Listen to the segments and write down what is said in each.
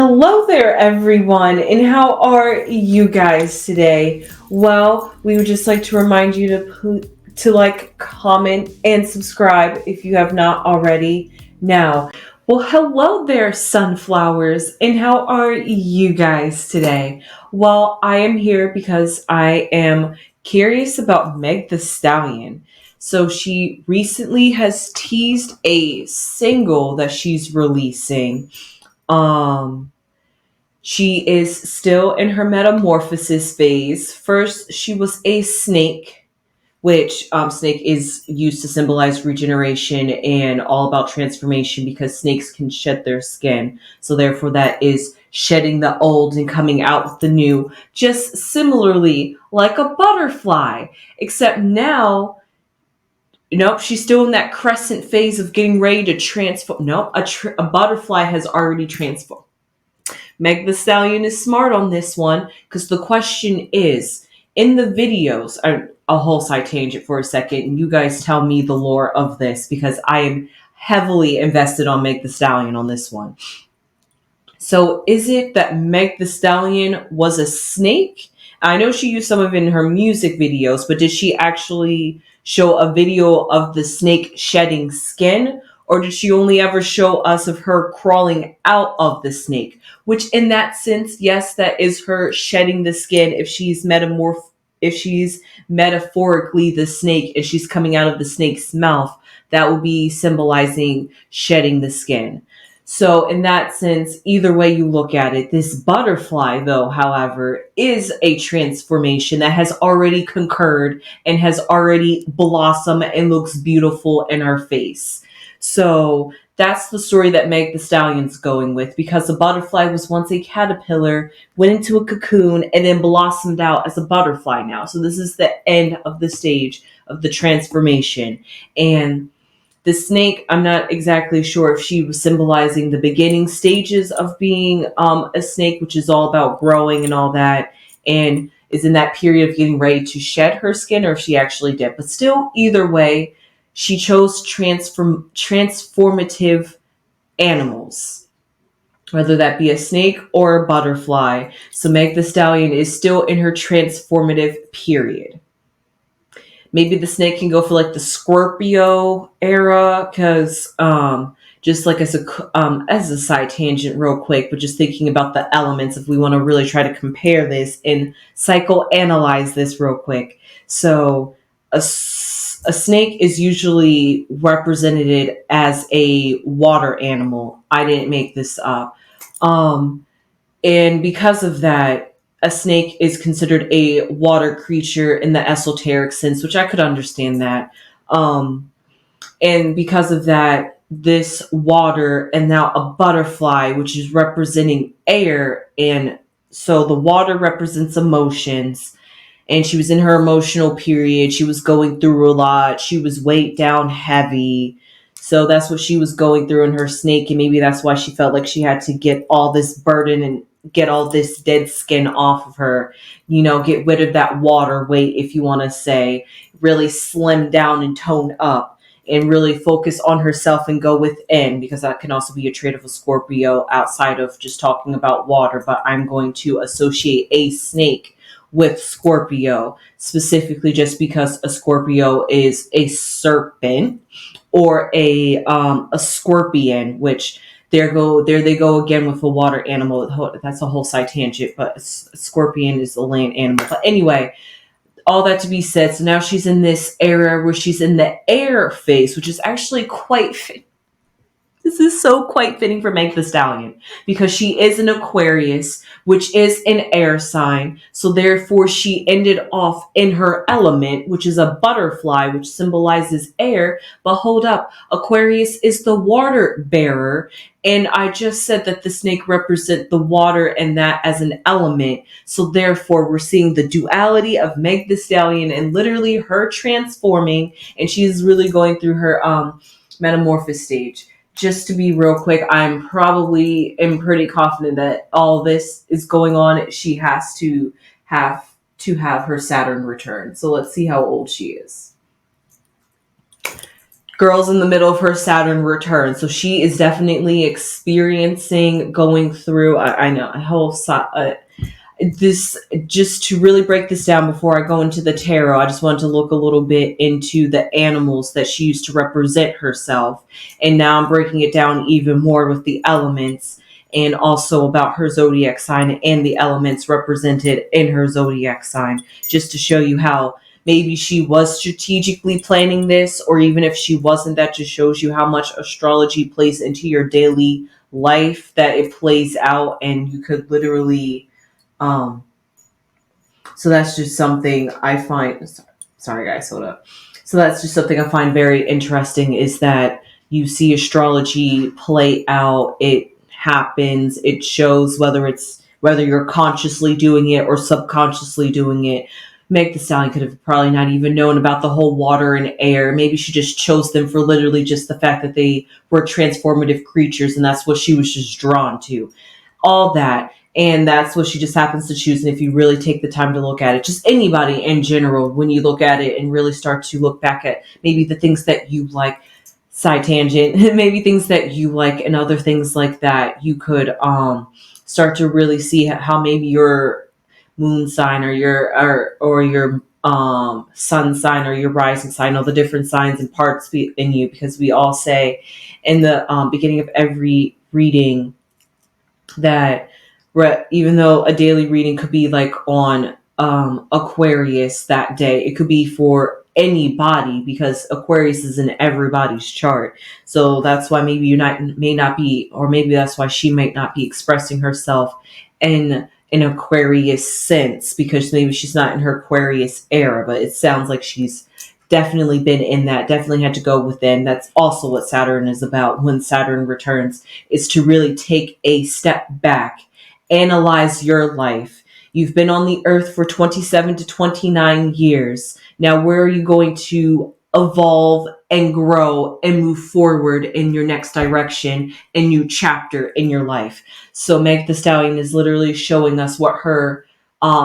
Hello there, everyone, and how are you guys today? Well, we would just like to remind you to like, comment, and subscribe if you have not already. Now, well, hello there, sunflowers, and how are you guys today? Well, I am here because I am curious about Meg the Stallion. So she recently has teased a single that she's releasing. Um, she is still in her metamorphosis phase. First, she was a snake, which snake is used to symbolize regeneration and all about transformation because snakes can shed their skin. So, therefore, that is shedding the old and coming out with the new, just similarly like a butterfly. Except now, nope, she's still in that crescent phase of getting ready to transform. Nope, a butterfly has already transformed. Meg the Stallion is smart on this one because the question is in the videos. A whole side tangent for a second, and you guys tell me the lore of this because I am heavily invested on Meg the Stallion on this one. So, is it that Meg the Stallion was a snake? I know she used some of it in her music videos, but did she actually show a video of the snake shedding skin? Or did she only ever show us of her crawling out of the snake? Which, in that sense, yes, that is her shedding the skin if she's metaphorically the snake and she's coming out of the snake's mouth, that would be symbolizing shedding the skin. So, in that sense, either way you look at it, this butterfly, though, however, is a transformation that has already concurred and has already blossomed and looks beautiful in her face. So, that's the story that Meg the Stallion's going with because the butterfly was once a caterpillar, went into a cocoon, and then blossomed out as a butterfly now. So, this is the end of the stage of the transformation. And the snake, I'm not exactly sure if she was symbolizing the beginning stages of being a snake, which is all about growing and all that, and is in that period of getting ready to shed her skin, or if she actually did. But still, either way, she chose transformative animals, whether that be a snake or a butterfly. So Meg the Stallion is still in her transformative period. Maybe the snake can go for like the Scorpio era, because just like as a side tangent, real quick, but just thinking about the elements, if we want to really try to compare this and psychoanalyze this real quick. So a snake is usually represented as a water animal. I didn't make this up. And because of that, a snake is considered a water creature in the esoteric sense, which I could understand that. Um, and because of that, this water and now a butterfly, which is representing air. And so the water represents emotions. And she was in her emotional period. She was going through a lot. She was weighed down heavy. So that's what she was going through in her snake. And maybe that's why she felt like she had to get all this burden and get all this dead skin off of her, get rid of that water weight, if you want to say, really slim down and tone up and really focus on herself and go within, because that can also be a trait of a Scorpio outside of just talking about water. But I'm going to associate a snake with Scorpio, specifically just because a Scorpio is a serpent or a scorpion, which there they go again with a water animal. That's a whole side tangent, but a scorpion is a land animal. But anyway, all that to be said, so now she's in this era where she's in the air phase, which is actually this is so quite fitting for Meg the Stallion because she is an Aquarius, which is an air sign. So therefore, she ended off in her element, which is a butterfly, which symbolizes air. But hold up, Aquarius is the water bearer. And I just said that the snake represent the water and that as an element. So therefore, we're seeing the duality of Meg the Stallion and literally her transforming. And she's really going through her metamorphosis stage. Just to be real quick, am pretty confident that all this is going on. She has to have her Saturn return. So let's see how old she is. girl's in the middle of her Saturn return. So she is definitely experiencing, going through, I know, a whole this, just to really break this down before I go into the tarot, I just wanted to look a little bit into the animals that she used to represent herself. And now I'm breaking it down even more with the elements, and also about her zodiac sign and the elements represented in her zodiac sign, just to show you how maybe she was strategically planning this, or even if she wasn't, that just shows you how much astrology plays into your daily life, that it plays out, and you could literally um, so that's just something I find. Sorry, guys, hold up. So that's just something I find very interesting, is that you see astrology play out. It happens. It shows whether you're consciously doing it or subconsciously doing it. Meg the Stallion could have probably not even known about the whole water and air. Maybe she just chose them for literally just the fact that they were transformative creatures, and that's what she was just drawn to. All that. And that's what she just happens to choose. And if you really take the time to look at it, just anybody in general, when you look at it and really start to look back at maybe the things that you like, side tangent, maybe things that you like and other things like that, you could start to really see how maybe your moon sign or your sun sign or your rising sign, all the different signs and parts in you, because we all say in the beginning of every reading that even though a daily reading could be like on Aquarius that day, it could be for anybody, because Aquarius is in everybody's chart. So that's why maybe may not be, or maybe that's why she might not be expressing herself in an Aquarius sense, because maybe she's not in her Aquarius era. But it sounds like she's definitely been in that, definitely had to go within. That's also what Saturn is about when Saturn returns, is to really take a step back, analyze your life. You've been on the earth for 27 to 29 years. Now, where are you going to evolve and grow and move forward in your next direction and new chapter in your life? So Meg the Stallion is literally showing us what her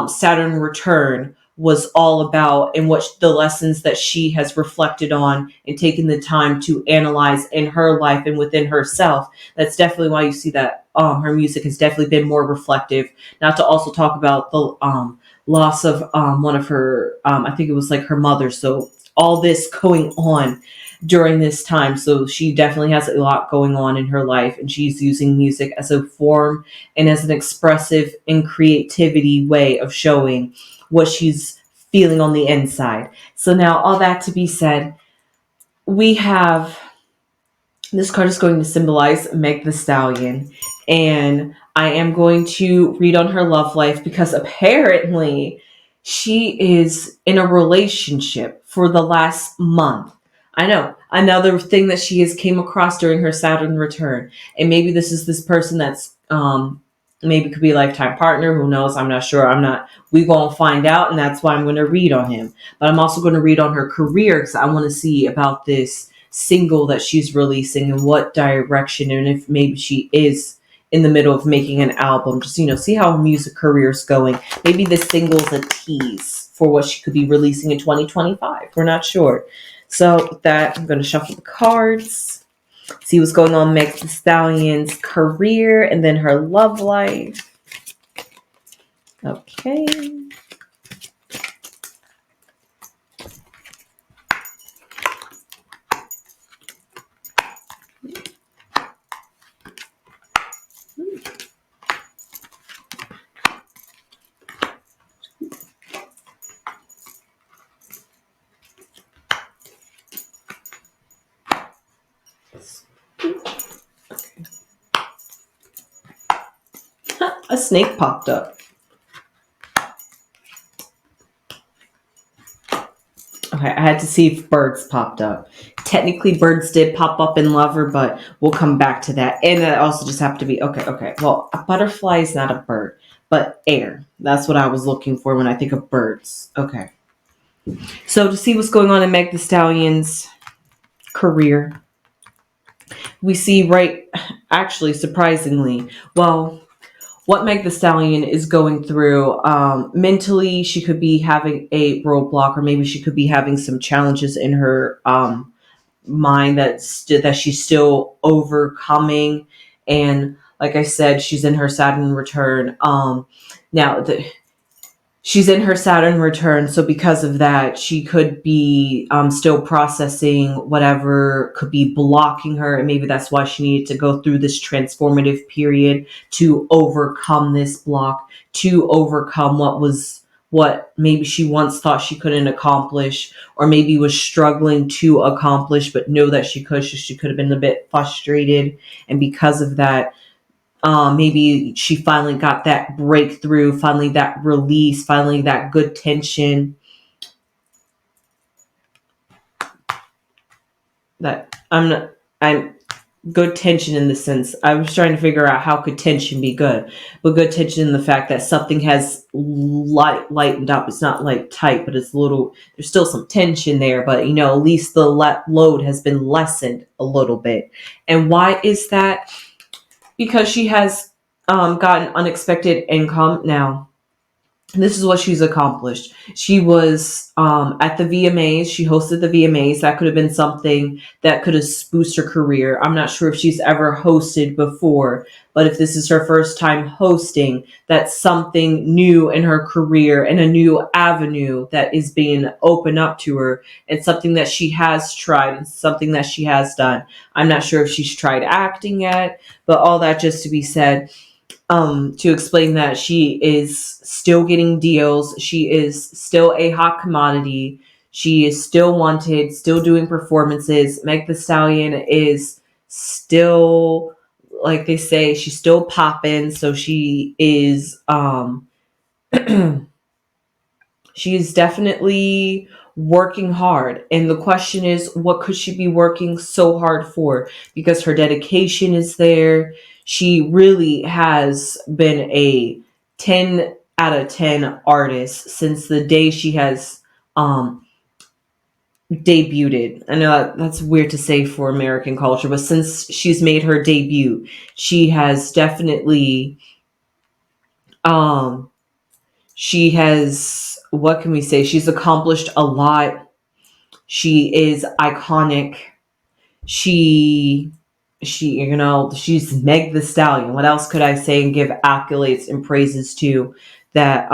Saturn return was all about, and what the lessons that she has reflected on and taken the time to analyze in her life and within herself. That's definitely why you see that her music has definitely been more reflective. Not to also talk about the loss of one of her, I think it was like her mother. So all this going on during this time. So she definitely has a lot going on in her life, and she's using music as a form and as an expressive and creativity way of showing what she's feeling on the inside. So now, all that to be said, we have this card is going to symbolize Meg the Stallion, and I am going to read on her love life, because apparently she is in a relationship for the last month. I know, another thing that she has came across during her Saturn return, and maybe this is this person that's maybe could be a lifetime partner. Who knows? I'm not sure. We gonna find out, and that's why I'm going to read on him. But I'm also going to read on her career, because I want to see about this single that she's releasing and what direction, and if maybe she is in the middle of making an album. Just see how her music career is going. Maybe this single's a tease for what she could be releasing in 2025. We're not sure. So with that, I'm going to shuffle the cards, see what's going on Meg the Stallion's career and then her love life. Okay. A snake popped up. Okay, I had to see if birds popped up. Technically, birds did pop up in Lover, but we'll come back to that. And that also just happened to be, okay. Well, a butterfly is not a bird, but air. That's what I was looking for when I think of birds. Okay. So to see what's going on in Meg the Stallion's career, we see actually, surprisingly, well, what Meg the Stallion is going through mentally. She could be having a roadblock, or maybe she could be having some challenges in her mind that she's still overcoming. And like I said, she's in her Saturn return. Now she's in her Saturn return, so because of that, she could be still processing whatever could be blocking her, and maybe that's why she needed to go through this transformative period to overcome this block, to overcome what maybe she once thought she couldn't accomplish, or maybe was struggling to accomplish, but know that she could. She could have been a bit frustrated, and because of that, maybe she finally got that breakthrough, finally that release, finally that good tension. That I'm good tension in the sense I was trying to figure out how could tension be good, but good tension in the fact that something has lightened up. It's not like tight, but it's a little. There's still some tension there, but at least the load has been lessened a little bit. And why is that? Because she has gotten unexpected income. Now, this is what she's accomplished. She was at the VMAs. She hosted the VMAs. That could have been something that could have boosted her career. I'm not sure if she's ever hosted before, but if this is her first time hosting, that's something new in her career and a new avenue that is being opened up to her. It's something that she has tried and something that she has done. I'm not sure if she's tried acting yet, but all that just to be said, to explain that she is still getting deals. She is still a hot commodity. She is still wanted, still doing performances. Meg the Stallion is still, like they say, she's still popping. So she is, she is definitely working hard. And the question is, what could she be working so hard for? Because her dedication is there. She really has been a 10 out of 10 artist since the day she has debuted. I know that's weird to say for American culture, but since she's made her debut, she has definitely she has, what can we say? She's accomplished a lot. She is iconic. She she's Meg the Stallion. What else could I say and give accolades and praises to that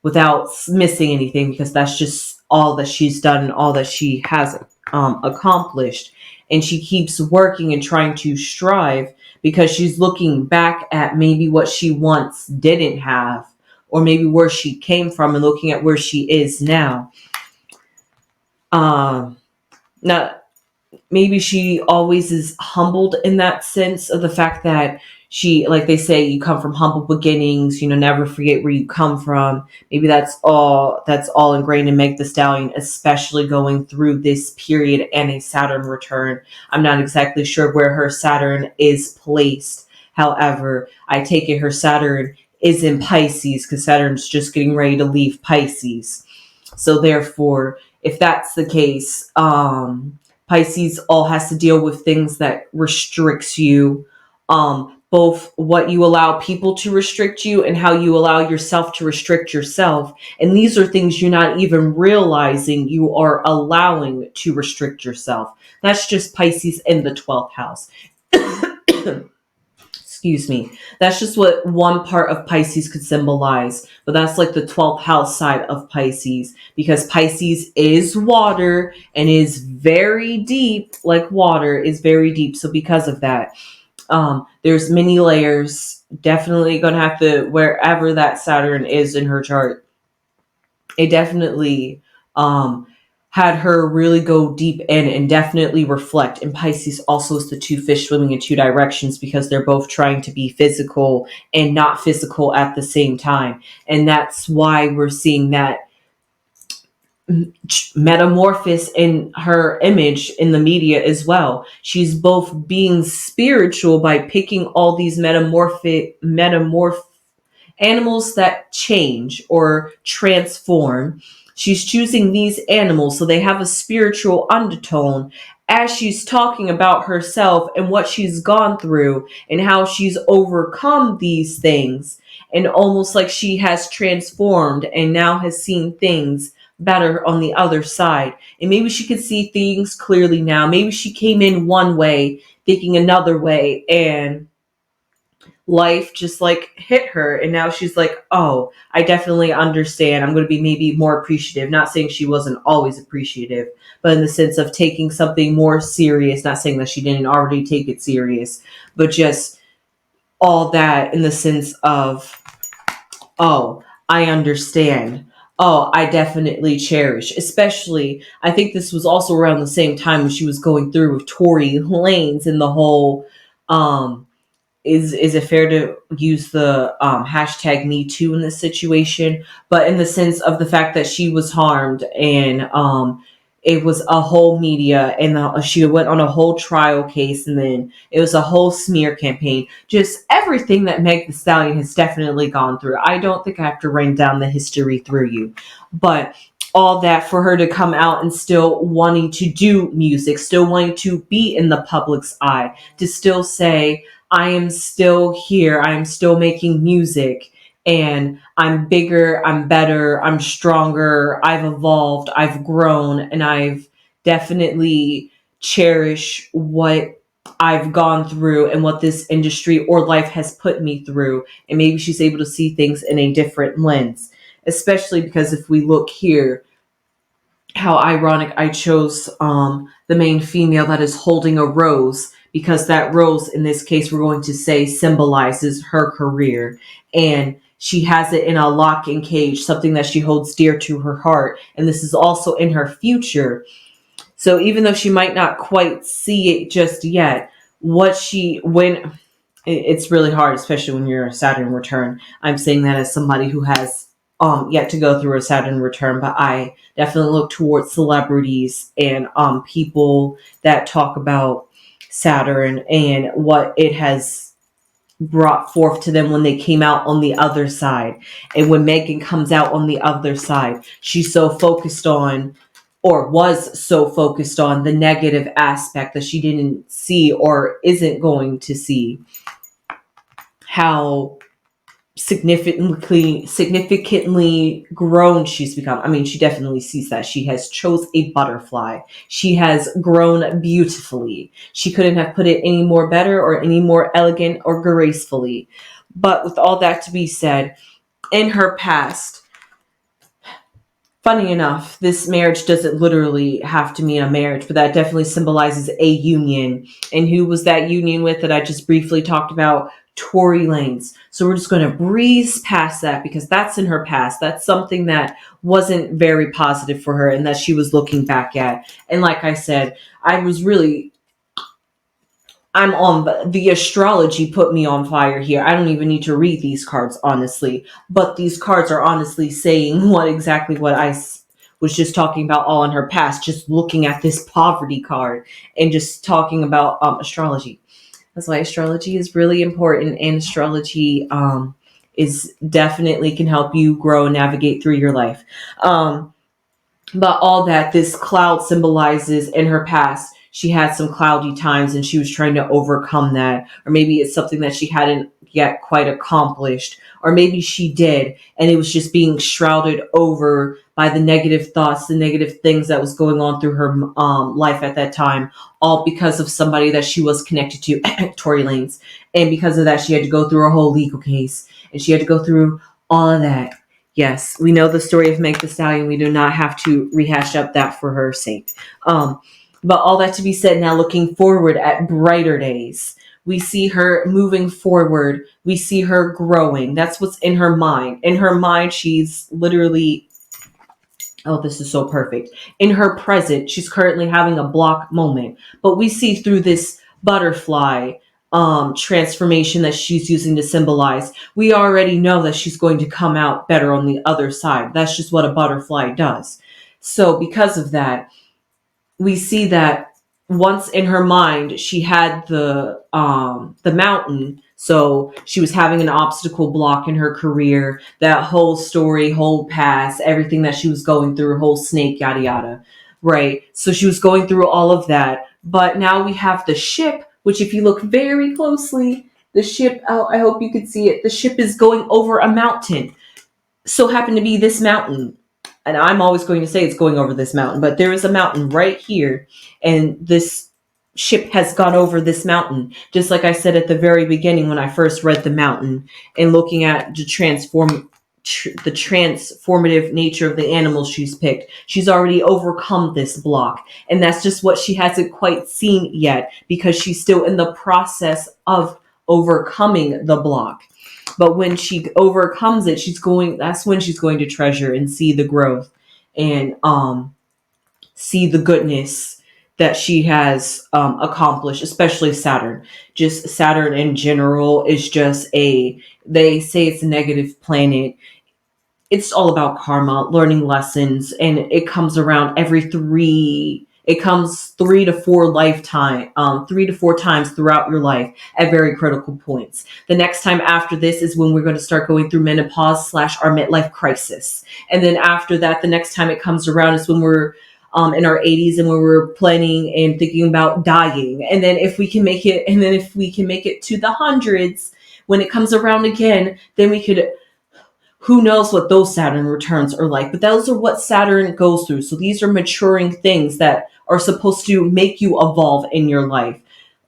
without missing anything, because that's just all that she's done and all that she has accomplished. And she keeps working and trying to strive because she's looking back at maybe what she once didn't have, or maybe where she came from, and looking at where she is now. Now, maybe she always is humbled in that sense of the fact that she, like they say, you come from humble beginnings, never forget where you come from. Maybe that's all ingrained in Meg the Stallion, especially going through this period and a Saturn return. I'm not exactly sure where her Saturn is placed. However, I take it her Saturn is in Pisces, because Saturn's just getting ready to leave Pisces. So therefore, if that's the case, Pisces all has to deal with things that restricts you, both what you allow people to restrict you and how you allow yourself to restrict yourself. And these are things you're not even realizing you are allowing to restrict yourself. That's just Pisces in the 12th house. Excuse me. That's just what one part of Pisces could symbolize. But that's like the 12th house side of Pisces, because Pisces is water and is very deep, like water is very deep. So because of that, there's many layers. Definitely going to have to, wherever that Saturn is in her chart, it definitely had her really go deep in and definitely reflect. And Pisces also is the two fish swimming in two directions, because they're both trying to be physical and not physical at the same time. And that's why we're seeing that metamorphosis in her image in the media as well. She's both being spiritual by picking all these metamorph animals that change or transform. She's choosing these animals so they have a spiritual undertone as she's talking about herself and what she's gone through and how she's overcome these things, and almost like she has transformed and now has seen things better on the other side. And maybe she could see things clearly now. Maybe she came in one way, thinking another way, and life just like hit her. And now she's like, oh, I definitely understand. I'm going to be maybe more appreciative. Not saying she wasn't always appreciative, but in the sense of taking something more serious. Not saying that she didn't already take it serious, but just all that in the sense of, oh, I understand. Oh, I definitely cherish. Especially, I think this was also around the same time when she was going through with Tory Lanez and the whole, is it fair to use the hashtag Me Too in this situation? But in the sense of the fact that she was harmed, and it was a whole media, and she went on a whole trial case, and then it was a whole smear campaign. Just everything that Meg the Stallion has definitely gone through. I don't think I have to run down the history through you, but all that for her to come out and still wanting to do music, still wanting to be in the public's eye, to still say, I am still here, I am still making music, and I'm bigger, I'm better, I'm stronger, I've evolved, I've grown, and I've definitely cherished what I've gone through and what this industry or life has put me through. And maybe she's able to see things in a different lens, especially because if we look here, how ironic I chose the main female that is holding a rose, because that rose in this case we're going to say symbolizes her career, and she has it in a lock and cage, something that she holds dear to her heart, and this is also in her future. So even though she might not quite see it just yet, what she when it's really hard, especially when you're a Saturn return. I'm saying that as somebody who has yet to go through a Saturn return, but I definitely look towards celebrities and people that talk about Saturn and what it has brought forth to them when they came out on the other side. And when Megan comes out on the other side, she's so focused on, or was so focused on, the negative aspect that she didn't see or isn't going to see, how significantly grown she's become. I mean, she definitely sees that. She has chose a butterfly. She has grown beautifully. She couldn't have put it any more better or any more elegant or gracefully. But with all that to be said, in her past, funny enough, this marriage doesn't literally have to mean a marriage, but that definitely symbolizes a union. And who was that union with that I just briefly talked about? Tory Lanez. So we're just going to breeze past that because that's in her past. That's something that wasn't very positive for her and that she was looking back at. And like I said, I'm on the astrology put me on fire here. I don't even need to read these cards, honestly. But these cards are honestly saying what I was just talking about all in her past, just looking at this poverty card and just talking about astrology. That's why astrology is really important, and astrology is definitely can help you grow and navigate through your life. But all that this cloud symbolizes in her past, she had some cloudy times and she was trying to overcome that. Or maybe it's something that she hadn't yet quite accomplished. Or maybe she did, and it was just being shrouded over by the negative thoughts, the negative things that was going on through her life at that time, all because of somebody that she was connected to, Tory Lanez. And because of that, she had to go through a whole legal case, and she had to go through all of that. Yes, we know the story of Meg the Stallion. We do not have to rehash up that for her sake. But all that to be said, now looking forward at brighter days, we see her moving forward. We see her growing. That's what's in her mind. In her mind, she's literally, oh, this is so perfect. In her present, she's currently having a block moment. But we see through this butterfly transformation that she's using to symbolize, we already know that she's going to come out better on the other side. That's just what a butterfly does. So because of that, we see that once in her mind she had the mountain, so she was having an obstacle block in her career, that whole story, whole past, everything that she was going through, whole snake, yada yada, right? So she was going through all of that, but now we have the ship, which if you look very closely, the ship, oh, I hope you could see it, the ship is going over a mountain. So happened to be this mountain. and I'm always going to say it's going over this mountain, but there is a mountain right here, and this ship has gone over this mountain. Just like I said at the very beginning when I first read the mountain and looking at the transformative nature of the animals she's picked. She's already overcome this block, and that's just what she hasn't quite seen yet because she's still in the process of overcoming the block. But when she overcomes it, that's when she's going to treasure and see the growth and see the goodness that she has accomplished, especially Saturn. Just Saturn in general is just they say it's a negative planet. It's all about karma, learning lessons, and it comes around it comes 3 to 4 times throughout your life at very critical points. The next time after this is when we're going to start going through menopause / our midlife crisis. And then after that, the next time it comes around is when we're in our 80s and when we're planning and thinking about dying. And then if we can make it to the hundreds, when it comes around again, then we could, who knows what those Saturn returns are like, but those are what Saturn goes through. So these are maturing things that are supposed to make you evolve in your life.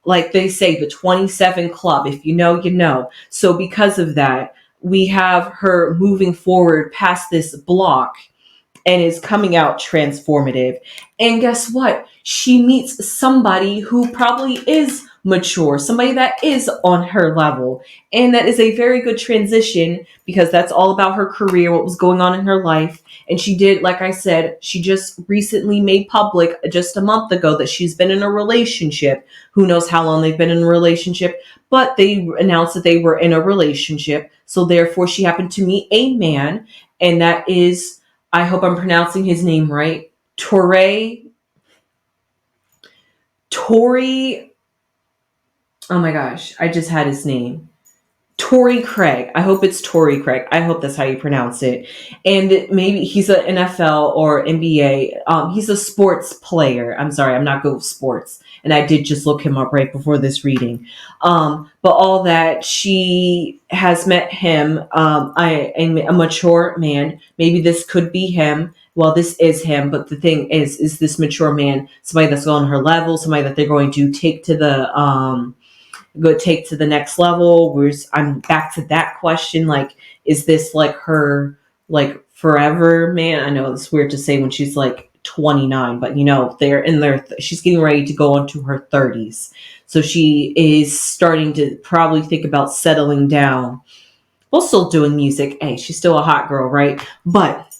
Like they say, the 27 Club, if you know, you know. So because of that, we have her moving forward past this block and is coming out transformative. And guess what? She meets somebody who probably is mature, somebody that is on her level. And that is a very good transition because that's all about her career, what was going on in her life. And she did, like I said, she just recently made public just a month ago that she's been in a relationship. Who knows how long they've been in a relationship, but they announced that they were in a relationship. So therefore, she happened to meet a man, and that is, I hope I'm pronouncing his name right, Tori. Oh my gosh, I just had his name. Torrey Craig. I hope it's Torrey Craig. I hope that's how you pronounce it. And maybe he's an NFL or NBA. He's a sports player. I'm sorry, I'm not good with sports. And I did just look him up right before this reading. But all that, she has met him, a mature man. Maybe this could be him. Well, this is him. But the thing is this mature man somebody that's on her level, somebody that they're going to take to the next level? I'm back to that question. Like, is this like her, like, forever man? I know it's weird to say when she's like 29, but they're in she's getting ready to go into her 30s. So she is starting to probably think about settling down while still doing music. Hey, she's still a hot girl, right? But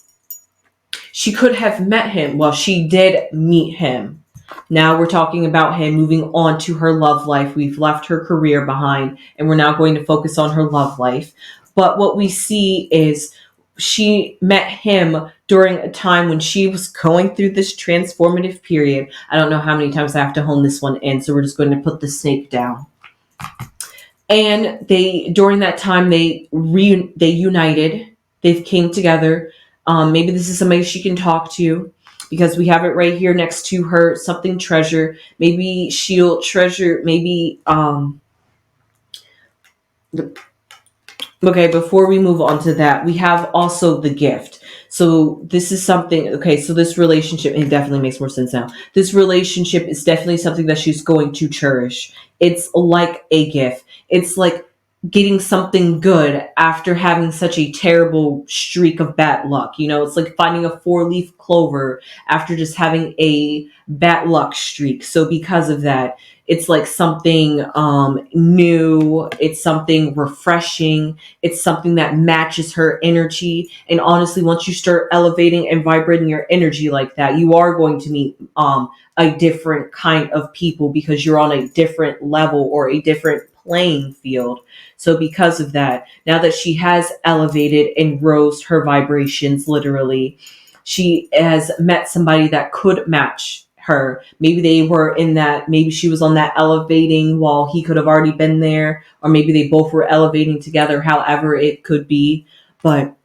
she could have met him. Well, she did meet him. Now we're talking about him moving on to her love life. We've left her career behind and we're now going to focus on her love life. But what we see is she met him during a time when she was going through this transformative period. I don't know how many times I have to hone this one in, so we're just going to put the snake down. And during that time, they united. They came together. Maybe this is somebody she can talk to, because we have it right here next to her, something treasure. Maybe she'll treasure, okay, before we move on to that, we have also the gift. So this is something, okay, so this relationship, it definitely makes more sense now. This relationship is definitely something that she's going to cherish. It's like a gift. It's like getting something good after having such a terrible streak of bad luck. It's like finding a 4-leaf clover after just having a bad luck streak. So because of that, it's like something new. It's something refreshing. It's something that matches her energy. And honestly, once you start elevating and vibrating your energy like that, you are going to meet a different kind of people because you're on a different level or a different playing field. So because of that, now that she has elevated and rose her vibrations, literally, she has met somebody that could match her. Maybe she was on that elevating while he could have already been there, or maybe they both were elevating together, however it could be. But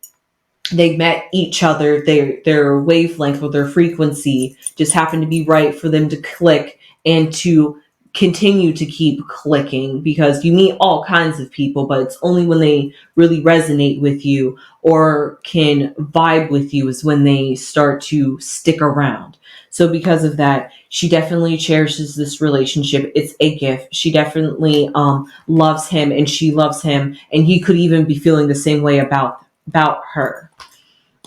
they met each other, their wavelength or their frequency just happened to be right for them to click and to continue to keep clicking, because you meet all kinds of people, but it's only when they really resonate with you or can vibe with you is when they start to stick around. So because of that, she definitely cherishes this relationship. It's a gift. She definitely loves him, and she loves him, and he could even be feeling the same way about her.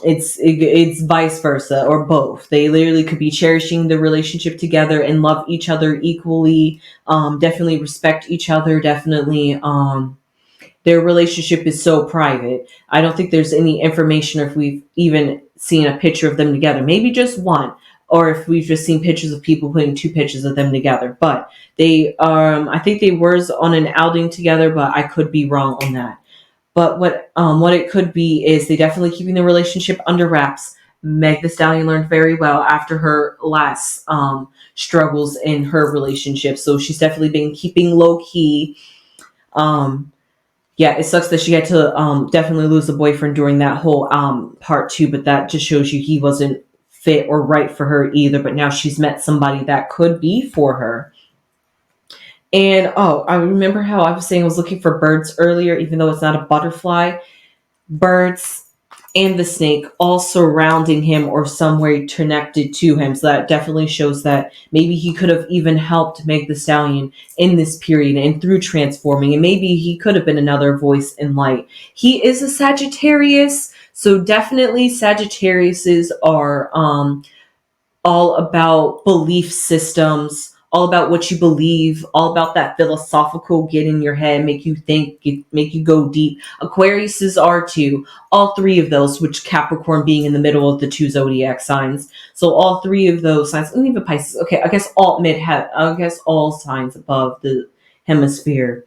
It's vice versa, or both. They literally could be cherishing the relationship together and love each other equally. Definitely respect each other. Definitely, their relationship is so private. I don't think there's any information, or if we've even seen a picture of them together. Maybe just one, or if we've just seen pictures of people putting two pictures of them together. But they, I think they were on an outing together, but I could be wrong on that. But what it could be is they definitely keeping the relationship under wraps. Meg the Stallion learned very well after her last struggles in her relationship, so she's definitely been keeping low key. Um, yeah, it sucks that she had to definitely lose a boyfriend during that whole part two, but that just shows you he wasn't fit or right for her either. But now she's met somebody that could be for her. And oh, I remember how I was saying I was looking for birds earlier, even though it's not a butterfly. Birds and the snake all surrounding him or somewhere connected to him. So that definitely shows that maybe he could have even helped Meg the Stallion in this period and through transforming. And maybe he could have been another voice in light. He is a Sagittarius. So definitely Sagittariuses are all about belief systems, all about what you believe, all about that philosophical get in your head, make you think, make you go deep. Aquariuses are too. All three of those, which Capricorn being in the middle of the two zodiac signs. So all three of those signs, and even Pisces. Okay, I guess all signs above the hemisphere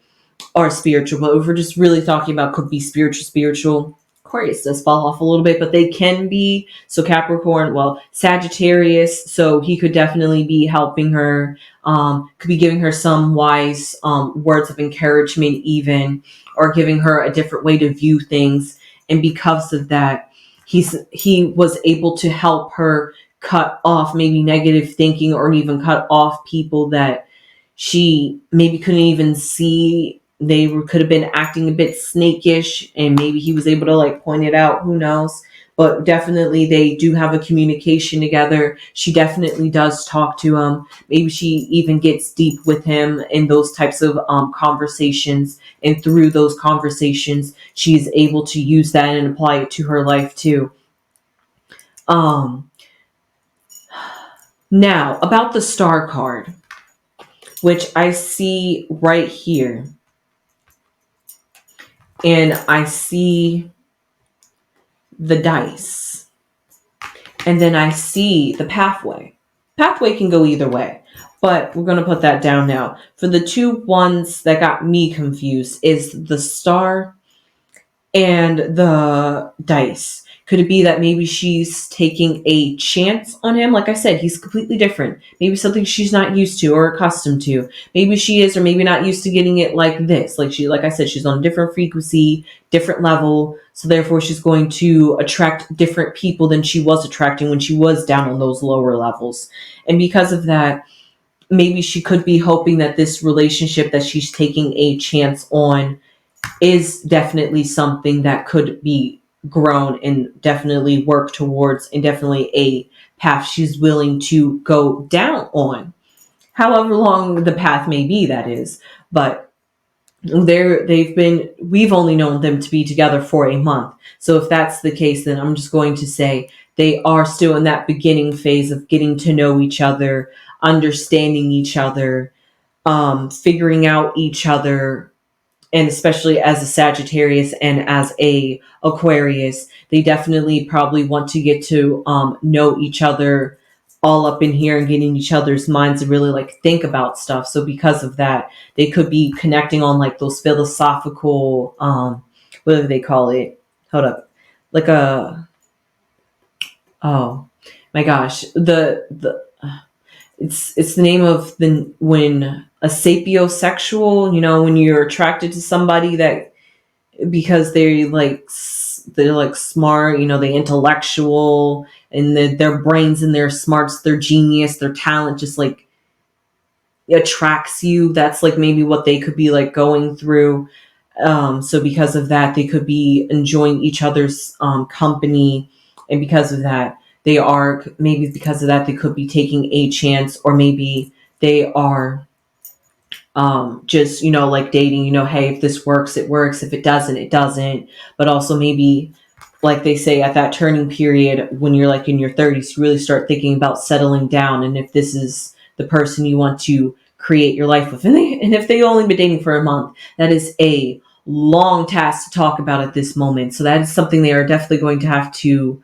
are spiritual, but if we're just really talking about could be spiritual, Aquarius does fall off a little bit, but they can be. So Capricorn, well, Sagittarius, so he could definitely be helping her, could be giving her some wise words of encouragement even, or giving her a different way to view things. And because of that, he was able to help her cut off maybe negative thinking, or even cut off people that she maybe couldn't even see. They could have been acting a bit snakish, and maybe he was able to like point it out. Who knows? But definitely they do have a communication together. She definitely does talk to him. Maybe she even gets deep with him in those types of conversations. And through those conversations, she's able to use that and apply it to her life too. Um, Now, about the star card, which I see right here. And I see the dice. And then I see the pathway. Pathway can go either way, but we're going to put that down now. For the two ones that got me confused is the star and the dice. Could it be that maybe she's taking a chance on him? Like I said, he's completely different. Maybe something she's not used to or accustomed to. Maybe she is, or maybe not used to getting it like this. Like I said, she's on a different frequency, different level. So therefore, she's going to attract different people than she was attracting when she was down on those lower levels. And because of that, maybe she could be hoping that this relationship that she's taking a chance on is definitely something that could be grown and definitely work towards, and definitely a path she's willing to go down on, however long the path may be, that is. But we've only known them to be together for a month. So if that's the case, then I'm just going to say they are still in that beginning phase of getting to know each other, understanding each other, figuring out each other. And especially as a Sagittarius and as a Aquarius, they definitely probably want to get to know each other all up in here and getting each other's minds to really like think about stuff. So because of that, they could be connecting on like those philosophical, what do they call it? Hold up, like a, oh my gosh, the it's the name of the, when a sapiosexual, when you're attracted to somebody that because they're like smart, they intellectual, and their brains and their smarts, their genius, their talent just like attracts you. That's like maybe what they could be like going through. So because of that, they could be enjoying each other's company, and because of that, they are maybe because of that they could be taking a chance, or maybe they are just like dating. Hey, if this works, it works. If it doesn't, it doesn't. But also maybe, like they say, at that turning period when you're like in your 30s, you really start thinking about settling down, and if this is the person you want to create your life with. And if they only been dating for a month, that is a long task to talk about at this moment. So that is something they are definitely going to have to,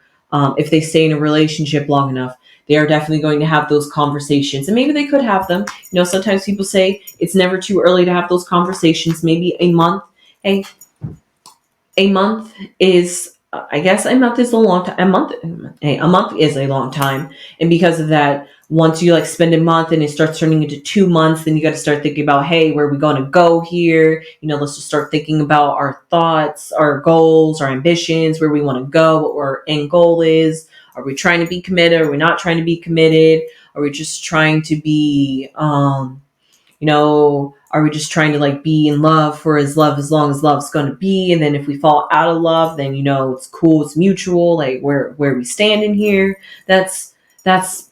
if they stay in a relationship long enough, they are definitely going to have those conversations, and maybe they could have them. Sometimes people say it's never too early to have those conversations. Maybe a month. Hey, a month is, I guess a month is a long time. A month is a long time. And because of that, once you like spend a month and it starts turning into 2 months, then you got to start thinking about, hey, where are we going to go here? Let's just start thinking about our thoughts, our goals, our ambitions, where we want to go, what our end goal is. Are we trying to be committed? Are we not trying to be committed? Are we just trying to be, are we just trying to like be in love for as long as love's going to be? And then if we fall out of love, then, it's cool. It's mutual. Like where we stand in here. That's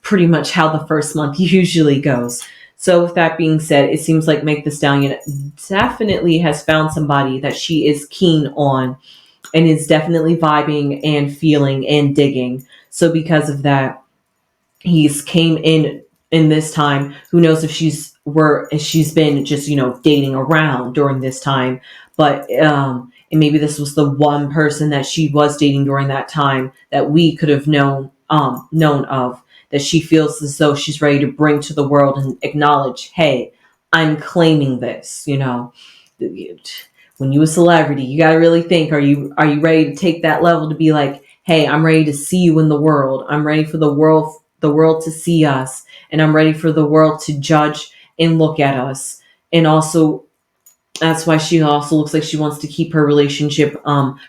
pretty much how the first month usually goes. So with that being said, it seems like Meg the Stallion definitely has found somebody that she is keen on and is definitely vibing and feeling and digging. So because of that, he's came in this time. Who knows if she's been just dating around during this time, but and maybe this was the one person that she was dating during that time that we could have known of, that she feels as though she's ready to bring to the world and acknowledge, hey, I'm claiming this. When you a celebrity, you got to really think, are you ready to take that level to be like, hey, I'm ready to see you in the world. I'm ready for the world to see us, and I'm ready for the world to judge and look at us. And also, that's why she also looks like she wants to keep her relationship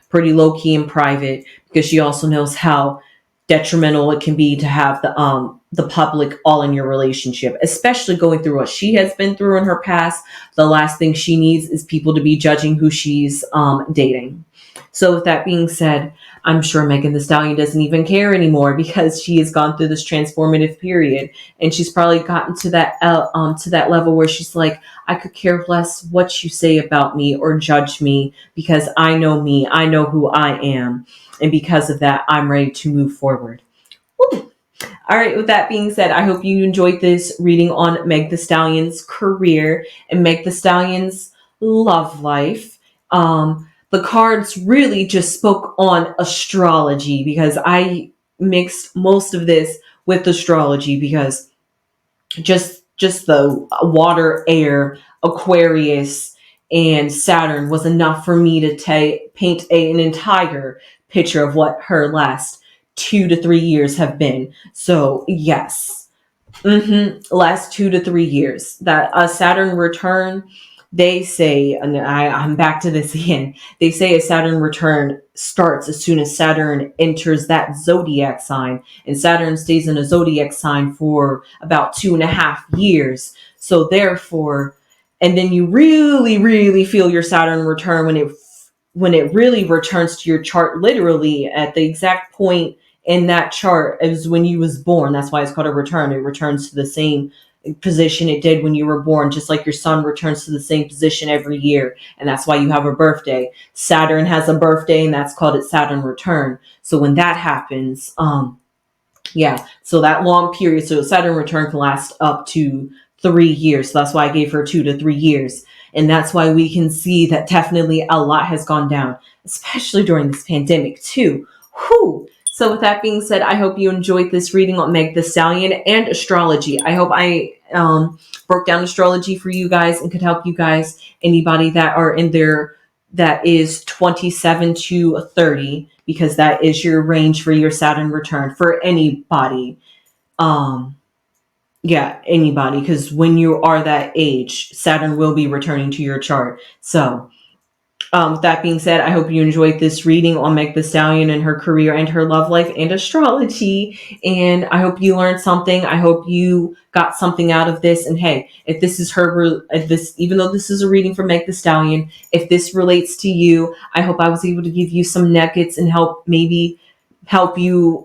pretty low key and private, because she also knows how detrimental it can be to have the public all in your relationship, especially going through what she has been through in her past. The last thing she needs is people to be judging who she's dating. So with that being said, I'm sure Megan the Stallion doesn't even care anymore, because she has gone through this transformative period, and she's probably gotten to that level where she's like, I could care less what you say about me or judge me, because I know me, I know who I am, and because of that, I'm ready to move forward. Woo. All right, with that being said, I hope you enjoyed this reading on Meg the Stallion's career and Meg the Stallion's love life. The cards really just spoke on astrology, because I mixed most of this with astrology, because just the water, air, Aquarius, and Saturn was enough for me to paint an entire picture of what her last 2 to 3 years have been. So yes, last 2 to 3 years, that a Saturn return, they say, and I'm back to this again, they say a Saturn return starts as soon as Saturn enters that zodiac sign, and Saturn stays in a zodiac sign for about 2.5 years. So therefore, and then you really, really feel your Saturn return when it really returns to your chart, literally at the exact point in that chart as when you was born. That's why it's called a return. It returns to the same position it did when you were born, just like your sun returns to the same position every year. And that's why you have a birthday. Saturn has a birthday, and that's called its Saturn return. So when that happens, so that long period, so Saturn return can last up to 3 years. So that's why I gave her 2 to 3 years. And that's why we can see that definitely a lot has gone down, especially during this pandemic too. Whew. So with that being said, I hope you enjoyed this reading on Meg the Stallion and astrology. I hope I broke down astrology for you guys and could help you guys, anybody that are in there that is 27 to 30, because that is your range for your Saturn return for anybody. Anybody, because when you are that age, Saturn will be returning to your chart. So With that being said, I hope you enjoyed this reading on Meg the Stallion and her career and her love life and astrology. And I hope you learned something. I hope you got something out of this. And hey, if this is even though this is a reading for Meg the Stallion, if this relates to you, I hope I was able to give you some nuggets and help you,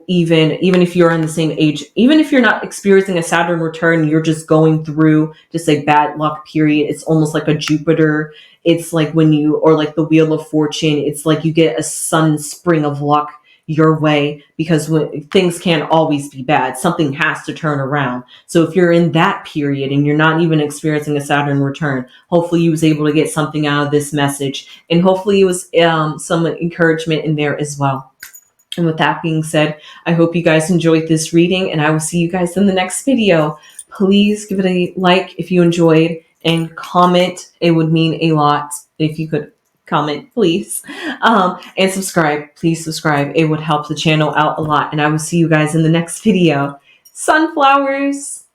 even if you're in the same age, even if you're not experiencing a Saturn return, you're just going through just a bad luck period. It's almost like a Jupiter. It's like or like the Wheel of Fortune, it's like you get a sudden spring of luck your way, because when things can't always be bad, something has to turn around. So if you're in that period and you're not even experiencing a Saturn return, hopefully you was able to get something out of this message, and hopefully it was some encouragement in there as well. And with that being said, I hope you guys enjoyed this reading, and I will see you guys in the next video. Please give it a like if you enjoyed, and comment. It would mean a lot if you could comment, please. And subscribe. Please subscribe. It would help the channel out a lot. And I will see you guys in the next video. Sunflowers!